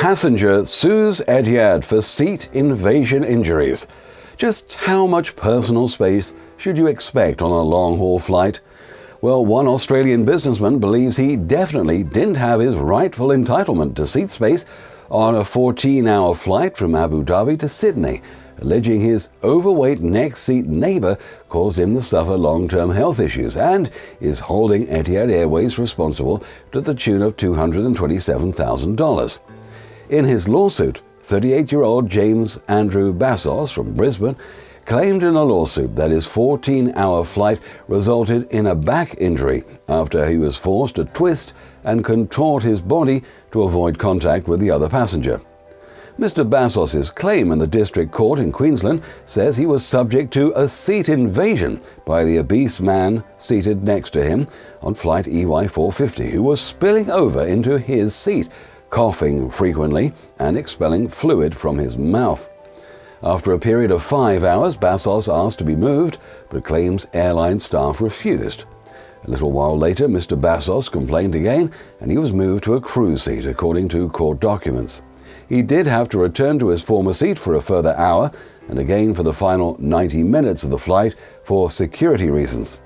Passenger sues Etihad for seat invasion injuries. Just how much personal space should you expect on a long-haul flight? Well, one Australian businessman believes he definitely didn't have his rightful entitlement to seat space on a 14-hour flight from Abu Dhabi to Sydney, alleging his overweight next seat neighbour caused him to suffer long-term health issues and is holding Etihad Airways responsible to the tune of $227,000. In his lawsuit, 38-year-old James Andrew Bassos from Brisbane claimed in a lawsuit that his 14-hour flight resulted in a back injury after he was forced to twist and contort his body to avoid contact with the other passenger. Mr. Bassos's claim in the District Court in Queensland says he was subject to a seat invasion by the obese man seated next to him on flight EY450, who was spilling over into his seat, coughing frequently and expelling fluid from his mouth. After a period of 5 hours, Bassos asked to be moved, but claims airline staff refused. A little while later, Mr. Bassos complained again, and he was moved to a crew seat, according to court documents. He did have to return to his former seat for a further hour, and again for the final 90 minutes of the flight for security reasons.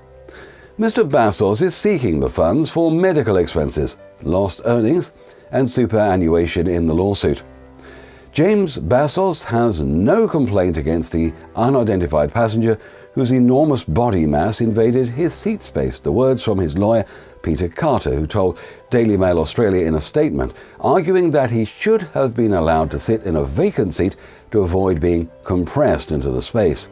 Mr. Bassos is seeking the funds for medical expenses, lost earnings, and superannuation in the lawsuit. James Bassos has no complaint against the unidentified passenger whose enormous body mass invaded his seat space, the words from his lawyer Peter Carter, who told Daily Mail Australia in a statement, arguing that he should have been allowed to sit in a vacant seat to avoid being compressed into the space.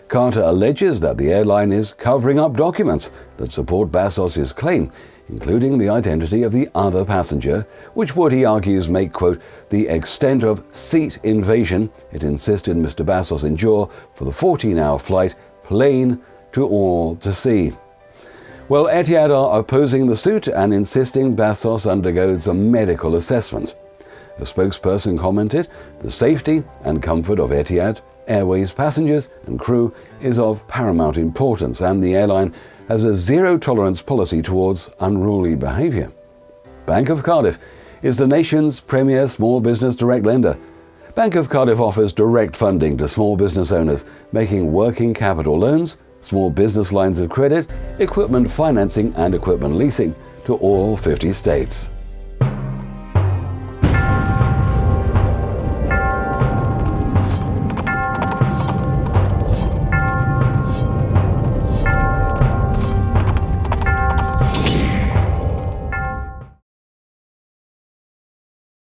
Carter alleges that the airline is covering up documents that support Bassos's claim, including the identity of the other passenger, which would, he argues, make, quote, the extent of seat invasion it insisted Mr. Bassos endure for the 14-hour flight plain to all to see. Well, Etihad are opposing the suit and insisting Bassos undergoes a medical assessment. A spokesperson commented, the safety and comfort of Etihad Airways passengers and crew is of paramount importance, and the airline has a zero-tolerance policy towards unruly behaviour. Bank of Cardiff is the nation's premier small business direct lender. Bank of Cardiff offers direct funding to small business owners, making working capital loans, small business lines of credit, equipment financing and equipment leasing to all 50 states.